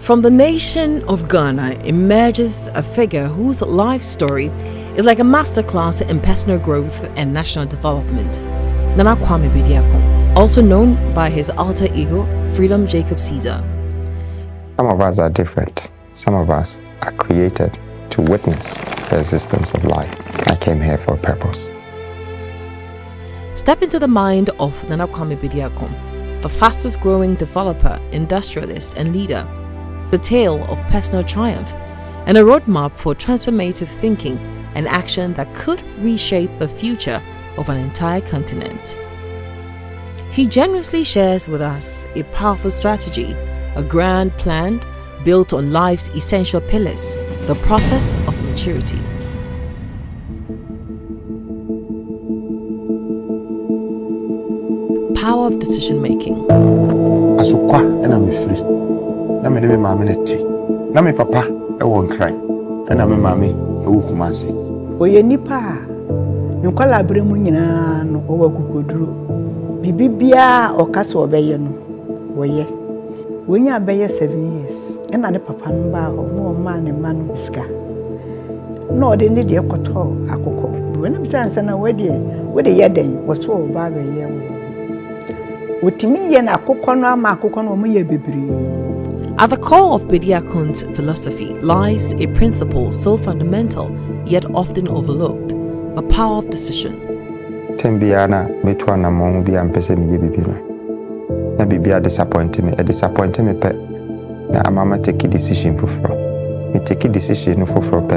From the nation of Ghana emerges a figure whose life story is like a masterclass in personal growth and national development. Nana Kwame Bediako, also known by his alter ego, Freedom Jacob Ceasar. Some of us are different. Some of us are created to witness the existence of life. I came here for a purpose. Step into the mind of Nana Kwame Bediako, the fastest growing developer, industrialist, and leader. The tale of personal triumph and a roadmap for transformative thinking and action that could reshape the future of an entire continent. He generously shares with us a powerful strategy, a grand plan built on life's essential pillars, the process of maturity. Power of decision making. Asukwa ena me free. Na me ne maame neti. Na me papa e won kran. Na me maame e wo kumase. Oye nipa ne kwala bremu nyina no owa kukoduro. Bibibia okasa obeye no woye. Wonya beye 7 years. Ena ne papa no ba o ma ne ma no ska. No de ne de koto akoko. Wena bi sansa na we de yeden wo so ba ba ye wo. Otimi ye na akoko no ama akoko no mo ye bebiri. At the core of Bediakon's philosophy lies a principle so fundamental yet often overlooked, the power of decision. Tembiana metwa na mo bi ampese mi bibi no. Na bibia disappoint me pe. Na amama take a decision foforo. Me take a decision no foforo pe.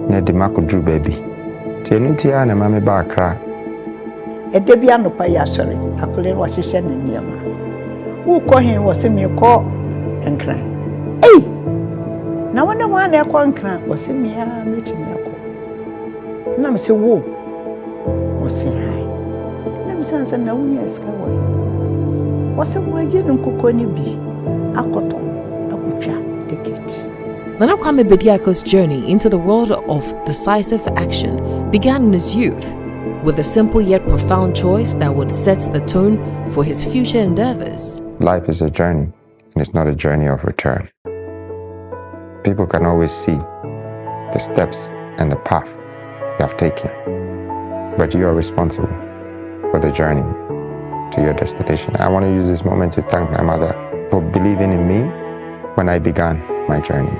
Na de mako dru baby. Tenutia na mama ba akra. Edebia no pa ya sori akole wa hwehwe na niama. Wo ko hen wo se me ko enkran. Ei! Na wona wa na ko enkran wo se me a metimi akọ. Na me se wo. Wo se hai. Na me sansa na wo ya ska wo. Wo se wo aje no kokko ni bi. Akoto akotwa ticket. Nana Kwame Bediako's journey into the world of decisive action began in his youth, with a simple yet profound choice that would set the tone for his future endeavors. Life is a journey, and it's not a journey of return. People can always see the steps and the path you have taken, but you are responsible for the journey to your destination. I want to use this moment to thank my mother for believing in me when I began my journey.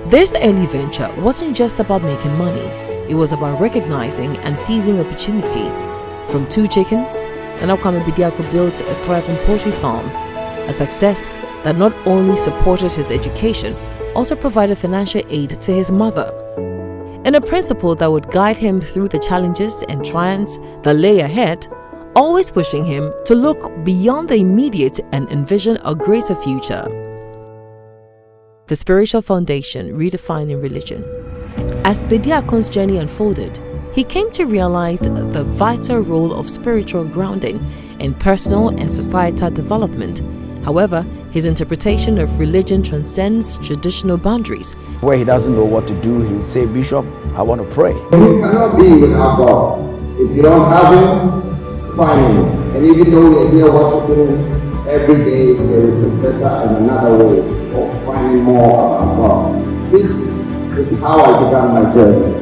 This early venture wasn't just about making money. It was about recognizing and seizing opportunity. From 2 chickens, Nana Kwame Bediako built a thriving poultry farm, a success that not only supported his education, also provided financial aid to his mother. And a principle that would guide him through the challenges and triumphs that lay ahead, always pushing him to look beyond the immediate and envision a greater future. The spiritual foundation redefining religion. As Bediakon's journey unfolded, he came to realize the vital role of spiritual grounding in personal and societal development. However, his interpretation of religion transcends traditional boundaries. Where he doesn't know what to do, he would say, "Bishop, I want to pray." You cannot be without God. If you don't have Him, find Him. And even though we are here worshiping Him every day, there is a better and another way of finding more about God. This is how I began my journey.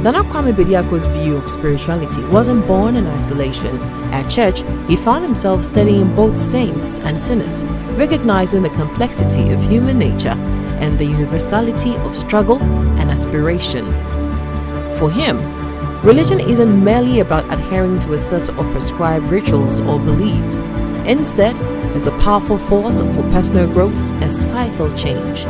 Nana Kwame Bediako's view of spirituality wasn't born in isolation. At church, he found himself studying both saints and sinners, recognizing the complexity of human nature and the universality of struggle and aspiration. For him, religion isn't merely about adhering to a set of prescribed rituals or beliefs. Instead, it's a powerful force for personal growth and societal change.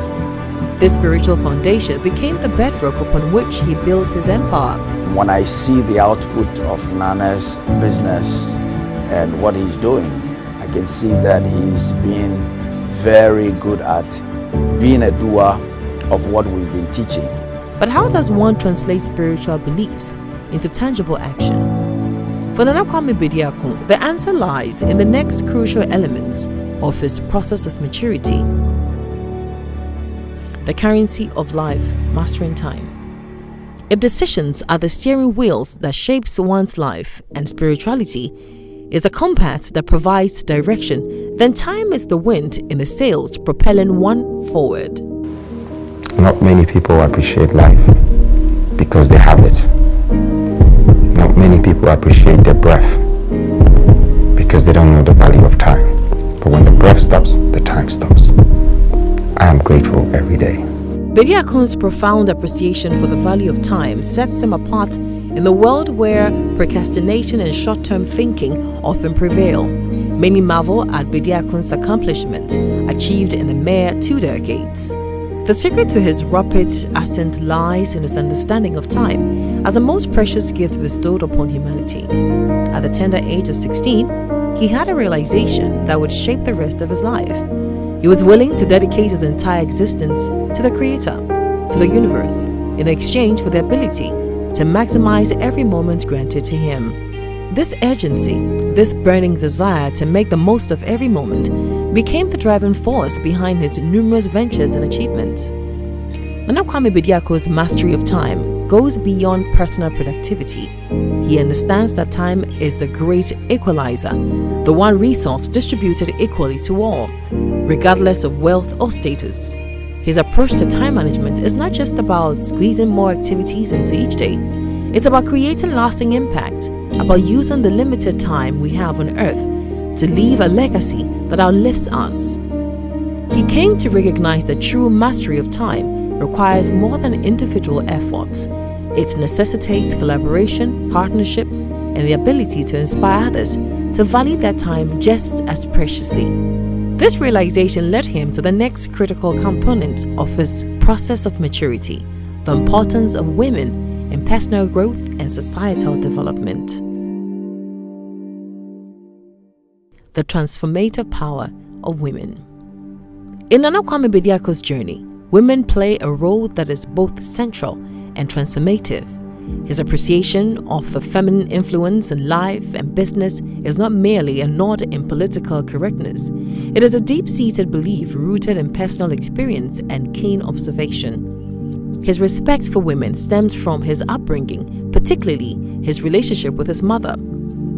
This spiritual foundation became the bedrock upon which he built his empire. When I see the output of Nana's business and what he's doing, I can see that he's been very good at being a doer of what we've been teaching. But how does one translate spiritual beliefs into tangible action? For Nana Kwame Bediako, the answer lies in the next crucial element of his process of maturity: the currency of life, mastering time. If decisions are the steering wheels that shapes one's life, and spirituality is a compass that provides direction, then time is the wind in the sails propelling one forward. Not many people appreciate life because they have it. Not many people appreciate their breath because they don't know the value of time. But when the breath stops, the time stops. I am grateful every day. Bediakon's profound appreciation for the value of time sets him apart in the world where procrastination and short-term thinking often prevail. Many marvel at Bediakon's accomplishment, achieved in a mere 2 decades. The secret to his rapid ascent lies in his understanding of time as the most precious gift bestowed upon humanity. At the tender age of 16, he had a realization that would shape the rest of his life. He was willing to dedicate his entire existence to the Creator, to the universe, in exchange for the ability to maximize every moment granted to him. This urgency, this burning desire to make the most of every moment, became the driving force behind his numerous ventures and achievements. Nana Kwame Bediako's mastery of time goes beyond personal productivity. He understands that time is the great equalizer, the one resource distributed equally to all, regardless of wealth or status. His approach to time management is not just about squeezing more activities into each day. It's about creating lasting impact, about using the limited time we have on earth to leave a legacy that outlifts us. He came to recognize that true mastery of time requires more than individual efforts. It necessitates collaboration, partnership, and the ability to inspire others to value their time just as preciously. This realization led him to the next critical component of his process of maturity, the importance of women in personal growth and societal development. The transformative power of women. In Nana Kwame Bediako's journey, women play a role that is both central and transformative. His appreciation of the feminine influence in life and business is not merely a nod in political correctness. It is a deep-seated belief rooted in personal experience and keen observation. His respect for women stems from his upbringing, particularly his relationship with his mother.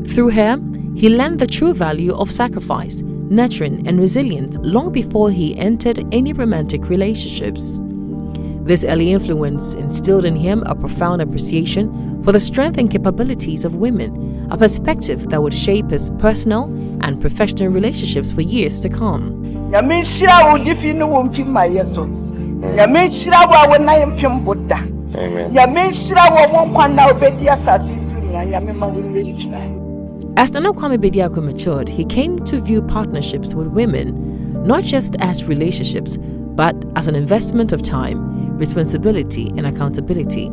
Through her, he learned the true value of sacrifice, nurturing, and resilience long before he entered any romantic relationships. This early influence instilled in him a profound appreciation for the strength and capabilities of women, a perspective that would shape his personal and professional relationships for years to come. As Nana Kwame Bediako matured, he came to view partnerships with women not just as relationships, but as an investment of time, responsibility, and accountability.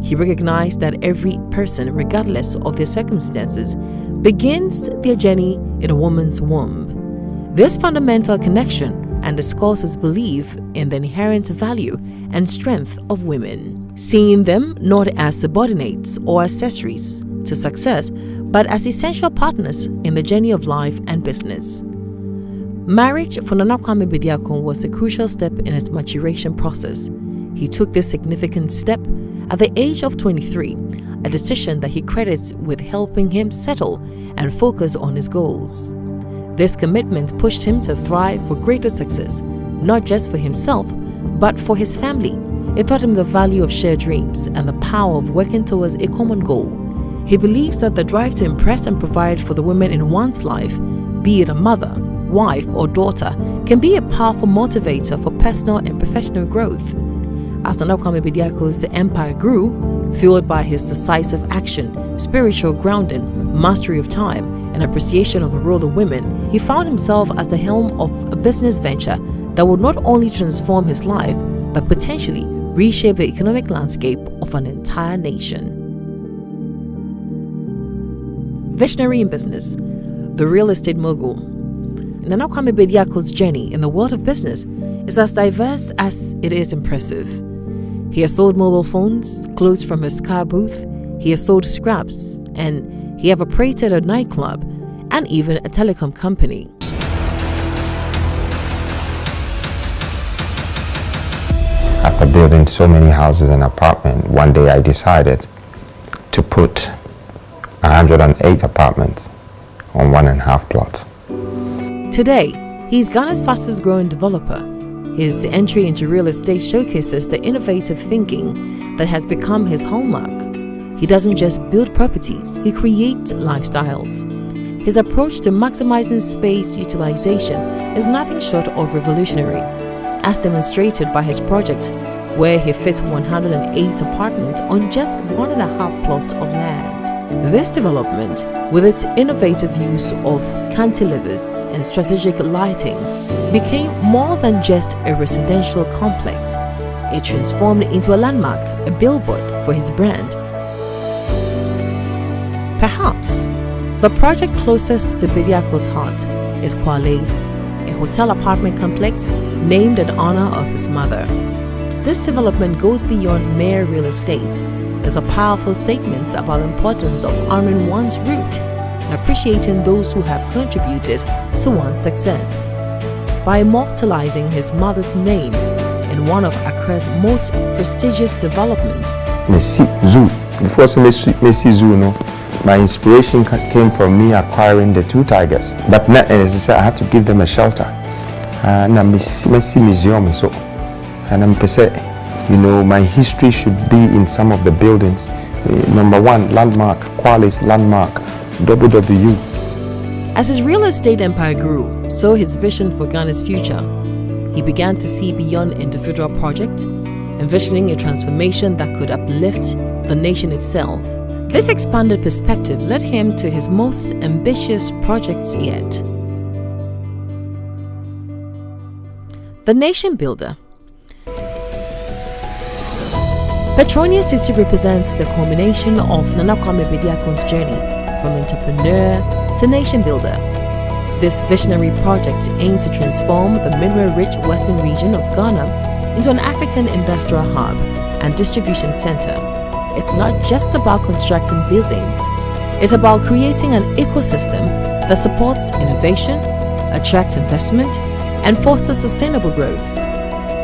He recognized that every person, regardless of their circumstances, begins their journey in a woman's womb. This fundamental connection underscores his belief in the inherent value and strength of women, seeing them not as subordinates or accessories to success, but as essential partners in the journey of life and business. Marriage for Nana Kwame Bediako was a crucial step in his maturation process. He took this significant step at the age of 23, a decision that he credits with helping him settle and focus on his goals. This commitment pushed him to thrive for greater success, not just for himself, but for his family. It taught him the value of shared dreams and the power of working towards a common goal. He believes that the drive to impress and provide for the women in one's life, be it a mother, wife, or daughter, can be a powerful motivator for personal and professional growth. As Nana Kwame Bediako's empire grew, fueled by his decisive action, spiritual grounding, mastery of time, and appreciation of the role of women, he found himself at the helm of a business venture that would not only transform his life, but potentially reshape the economic landscape of an entire nation. Visionary in business, the real estate mogul. Nana Kwame Bediako's journey in the world of business is as diverse as it is impressive. He has sold mobile phones, clothes from his car booth, he has sold scraps, and he have operated a nightclub and even a telecom company. After building so many houses and apartments, one day I decided to put 108 apartments on 1.5 plots. Today, he's Ghana's fastest growing developer. His entry into real estate showcases the innovative thinking that has become his hallmark. He doesn't just build properties, he creates lifestyles. His approach to maximizing space utilization is nothing short of revolutionary, as demonstrated by his project, where he fits 108 apartments on just 1.5 plots of land. This development, with its innovative use of cantilevers and strategic lighting, became more than just a residential complex. It transformed into a landmark, a billboard for his brand. Perhaps the project closest to Bediako's heart is Kwale's, a hotel apartment complex named in honor of his mother. This development goes beyond mere real estate. It's a powerful statement about the importance of honoring one's root and appreciating those who have contributed to one's success. By immortalizing his mother's name in one of Accra's most prestigious developments, Messi Zoo. Before Messi Zoo, no, my inspiration came from me acquiring the 2 tigers. But now, as I said, I had to give them a shelter. And I'm Messi Museum, so, and I'm my history should be in some of the buildings. Number 1, landmark, Kwale's landmark, WW. As his real estate empire grew, so his vision for Ghana's future. He began to see beyond individual projects, envisioning a transformation that could uplift the nation itself. This expanded perspective led him to his most ambitious projects yet. The Nation Builder. Petronia City represents the culmination of Nana Kwame Bediako's journey from entrepreneur to nation builder. This visionary project aims to transform the mineral-rich western region of Ghana into an African industrial hub and distribution center. It's not just about constructing buildings, it's about creating an ecosystem that supports innovation, attracts investment, and fosters sustainable growth.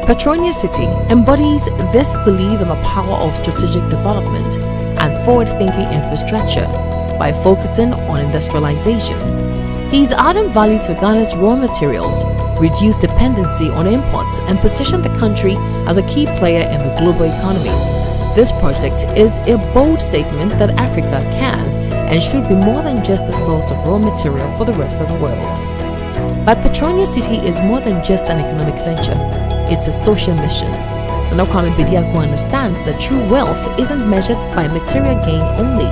Petronia City embodies this belief in the power of strategic development and forward-thinking infrastructure by focusing on industrialization. He's added value to Ghana's raw materials, reduced dependency on imports, and positioned the country as a key player in the global economy. This project is a bold statement that Africa can and should be more than just a source of raw material for the rest of the world. But Petronia City is more than just an economic venture. It's a social mission. Nana Kwame Bediako understands that true wealth isn't measured by material gain only,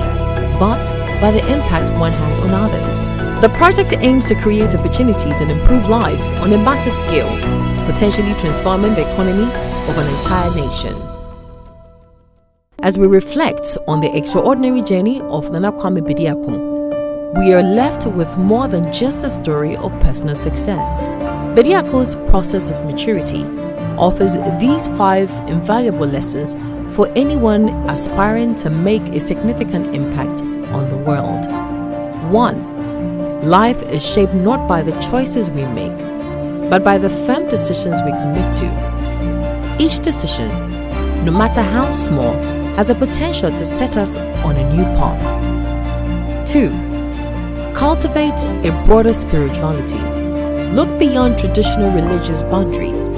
but by the impact one has on others. The project aims to create opportunities and improve lives on a massive scale, potentially transforming the economy of an entire nation. As we reflect on the extraordinary journey of Nana Kwame Bediako, we are left with more than just a story of personal success. Bediako's process of maturity offers these 5 invaluable lessons for anyone aspiring to make a significant impact on the world. 1. Life is shaped not by the choices we make, but by the firm decisions we commit to. Each decision, no matter how small, has the potential to set us on a new path. 2. Cultivate a broader spirituality. Look beyond traditional religious boundaries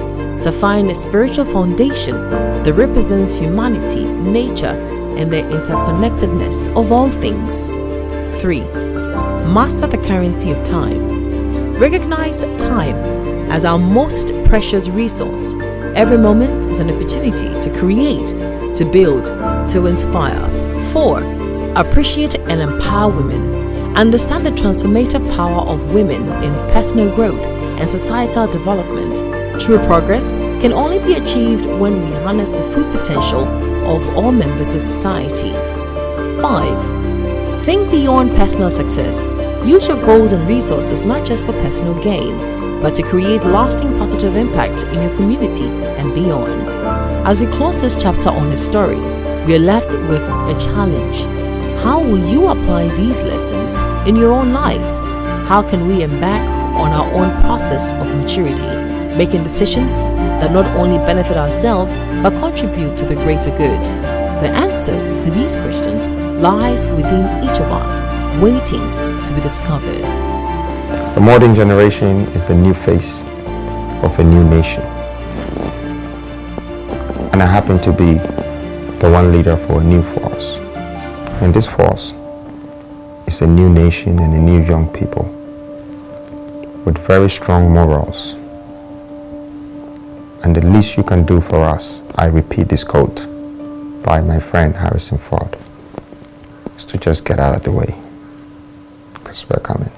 to find a spiritual foundation that represents humanity, nature, and the interconnectedness of all things. 3. Master the currency of time. Recognize time as our most precious resource. Every moment is an opportunity to create, to build, to inspire. 4. Appreciate and empower women. Understand the transformative power of women in personal growth and societal development. True progress can only be achieved when we harness the full potential of all members of society. 5. Think beyond personal success. Use your goals and resources not just for personal gain, but to create lasting positive impact in your community and beyond. As we close this chapter on his story, we are left with a challenge. How will you apply these lessons in your own lives? How can we embark on our own process of maturity, making decisions that not only benefit ourselves but contribute to the greater good? The answers to these questions lies within each of us, waiting to be discovered. The modern generation is the new face of a new nation. And I happen to be the one leader for a new force. And this force is a new nation and a new young people with very strong morals. And the least you can do for us, I repeat this quote by my friend Harrison Ford, is to just get out of the way, because we're coming.